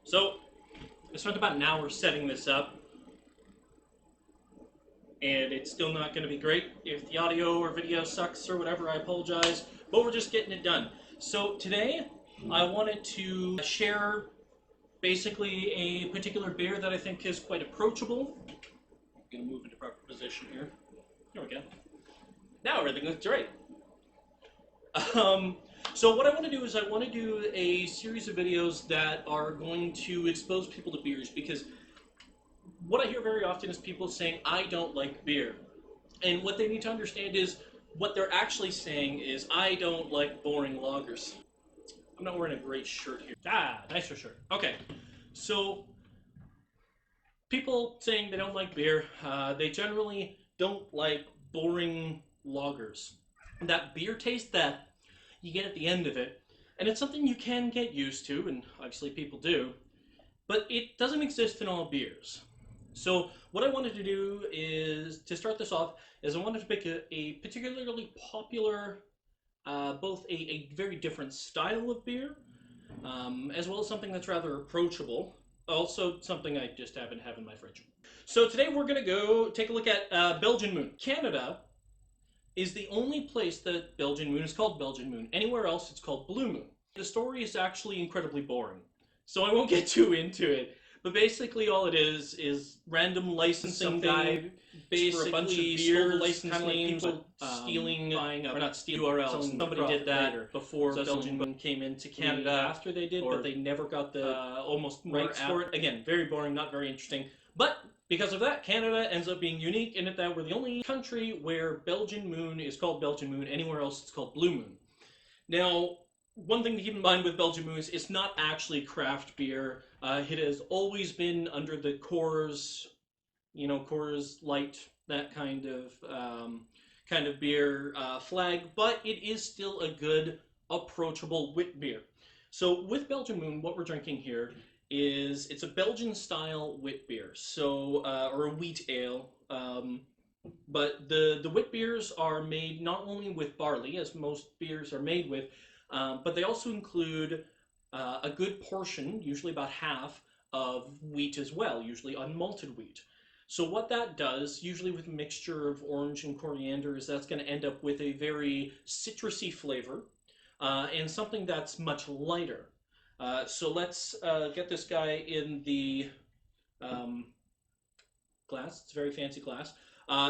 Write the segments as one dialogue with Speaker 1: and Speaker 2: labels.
Speaker 1: So, I spent about an hour setting this up, and it's still not going to be great. If the audio or video sucks or whatever, I apologize, but we're just getting it done. So, today, I wanted to share basically a particular beer that I think is quite approachable. I'm going to move into proper position here. There we go. Now everything looks great. So what I want to do is I want to do a series of videos that are going to expose people to beers, because what I hear very often is people saying, I don't like beer. And what they need to understand is what they're actually saying is, I don't like boring lagers. I'm not wearing a great shirt here. Ah, nicer shirt. Okay, so people saying they don't like beer, they generally don't like boring lagers. That beer taste that you get at the end of it, and it's something you can get used to, and obviously people do, but it doesn't exist in all beers. So what I wanted to do is, to start this off, is I wanted to pick a particularly popular, both a very different style of beer, as well as something that's rather approachable. Also, something I just happen to have in my fridge. So today we're going to go take a look at Belgian Moon. Canada is the only place that Belgian Moon is called Belgian Moon. Anywhere else, it's called Blue Moon. The story is actually incredibly boring, so I won't get too into it. But basically, all it is random licensing guy basically for a bunch of beers, license kind of like people stealing, buying up, or not stealing URLs. Somebody did that later, before so Belgian Moon came into Canada. After they did, but they never got the almost rights for it. Again, very boring, not very interesting. But because of that, Canada ends up being unique in that we're the only country where Belgian Moon is called Belgian Moon. Anywhere else, it's called Blue Moon. Now, one thing to keep in mind with Belgian Moon is it's not actually craft beer. It has always been under the Coors, Coors Light, that kind of beer flag, but it is still a good, approachable wit beer. So with Belgian Moon, what we're drinking here is, it's a Belgian style wit beer, so or a wheat ale. But the wit beers are made not only with barley, as most beers are made with, but they also include a good portion, usually about half, of wheat as well, usually unmalted wheat. So what that does, usually with a mixture of orange and coriander, is that's going to end up with a very citrusy flavor, and something that's much lighter. So let's get this guy in the glass. It's a very fancy glass.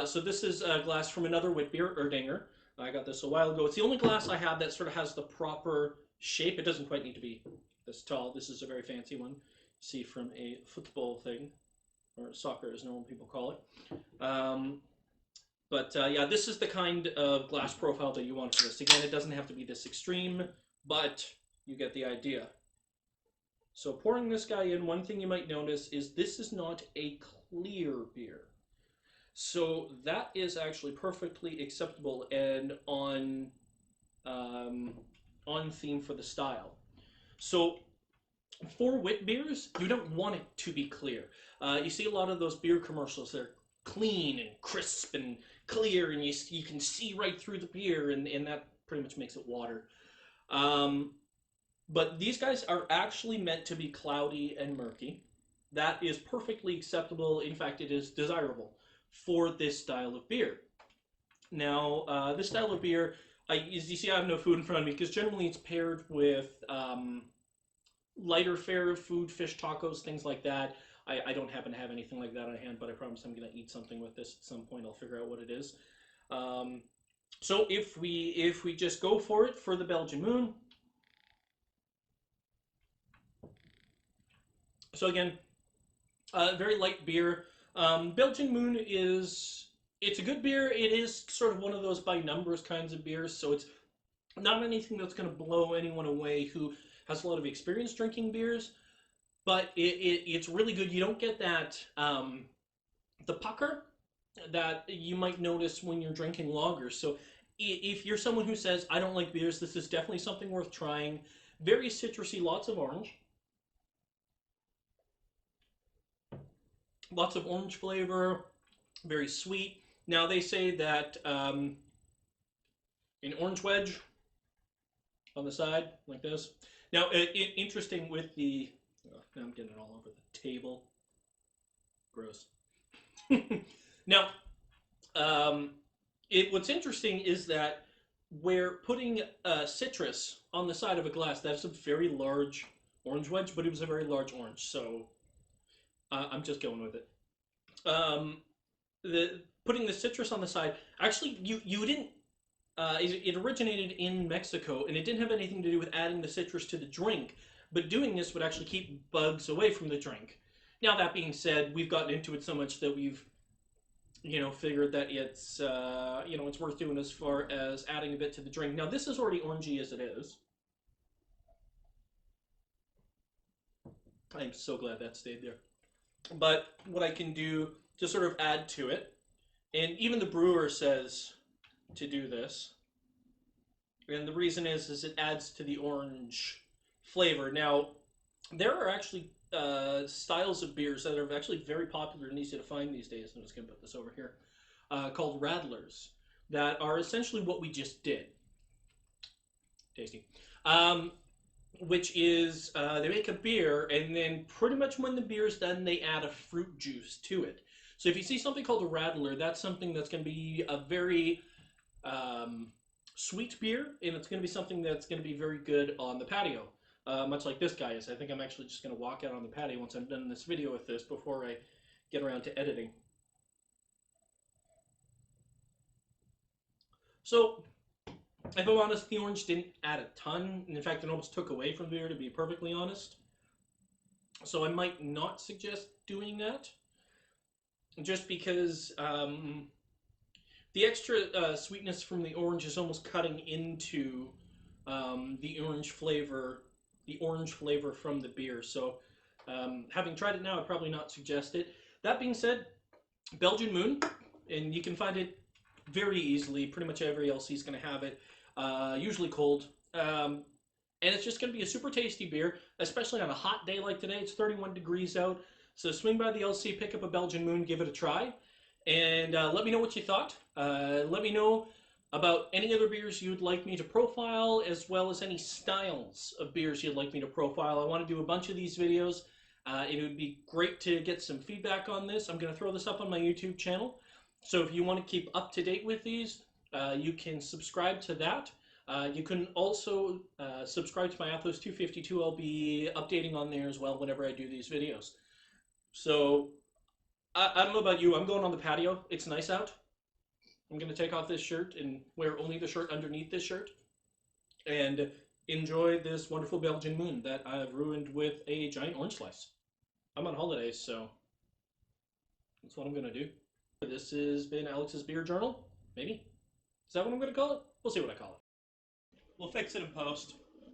Speaker 1: So this is a glass from another wit beer, Erdinger. I got this a while ago. It's the only glass I have that sort of has the proper shape. It doesn't quite need to be this tall. This is a very fancy one. See, from a football thing, or soccer as normal people call it. Yeah, this is the kind of glass profile that you want for this. Again, it doesn't have to be this extreme, but you get the idea. So pouring this guy in, one thing you might notice is this is not a clear beer. So that is actually perfectly acceptable and on theme for the style. So for wit beers, you don't want it to be clear. You see a lot of those beer commercials. They're clean and crisp and clear, and you can see right through the beer, and that pretty much makes it water. But these guys are actually meant to be cloudy and murky. That is perfectly acceptable. In fact, it is desirable for this style of beer. Now, this style of beer, as you see, I have no food in front of me, because generally it's paired with lighter fare food, fish tacos, things like that. I don't happen to have anything like that on hand, but I promise I'm going to eat something with this at some point. I'll figure out what it is. So if we just go for it for the Belgian Moon. So again, very light beer. Belgian Moon it's a good beer. It is sort of one of those by numbers kinds of beers, so it's not anything that's going to blow anyone away who has a lot of experience drinking beers, but it's really good. You don't get that, the pucker that you might notice when you're drinking lagers. So if you're someone who says, I don't like beers, this is definitely something worth trying. Very citrusy, lots of orange. Lots of orange flavor, very sweet. Now they say that an orange wedge on the side, like this. Now, interesting with the Oh, now I'm getting it all over the table. Gross. Now, what's interesting is that we're putting citrus on the side of a glass. That's a very large orange wedge, but it was a very large orange, so I'm just going with it. Um, putting the citrus on the side. Actually, you didn't. It originated in Mexico, and it didn't have anything to do with adding the citrus to the drink. But doing this would actually keep bugs away from the drink. Now that being said, we've gotten into it so much that we've figured that it's it's worth doing as far as adding a bit to the drink. Now this is already orangey as it is. I'm so glad that stayed there. But what I can do to sort of add to it, and even the brewer says to do this, and the reason is it adds to the orange flavor. Now, there are actually styles of beers that are actually very popular and easy to find these days. I'm just going to put this over here, called Radlers, that are essentially what we just did. Tasty. Which is they make a beer, and then pretty much when the beer's done, they add a fruit juice to it. So if you see something called a Radler, that's something that's going to be a very sweet beer, and it's going to be something that's going to be very good on the patio. Much like this guy is. I think I'm actually just going to walk out on the patio once I'm done this video with this before I get around to editing. So, if I'm honest, the orange didn't add a ton. In fact, it almost took away from the beer, to be perfectly honest. So I might not suggest doing that. Just because the extra sweetness from the orange is almost cutting into the orange flavor from the beer. So having tried it now, I'd probably not suggest it. That being said, Belgian Moon, and you can find it very easily. Pretty much every LC is going to have it, usually cold. And it's just going to be a super tasty beer, especially on a hot day like today. It's 31 degrees out. So swing by the LC, pick up a Belgian Moon, give it a try, and let me know what you thought. Let me know about any other beers you'd like me to profile, as well as any styles of beers you'd like me to profile. I want to do a bunch of these videos. It would be great to get some feedback on this. I'm going to throw this up on my YouTube channel. So if you want to keep up to date with these, you can subscribe to that. You can also subscribe to my Athos 252. I'll be updating on there as well whenever I do these videos. So I don't know about you. I'm going on the patio. It's nice out. I'm going to take off this shirt and wear only the shirt underneath this shirt and enjoy this wonderful Belgian Moon that I've ruined with a giant orange slice. I'm on holidays, so that's what I'm going to do. This has been Alex's Beer Journal, maybe? Is that what I'm going to call it? We'll see what I call it. We'll fix it in post.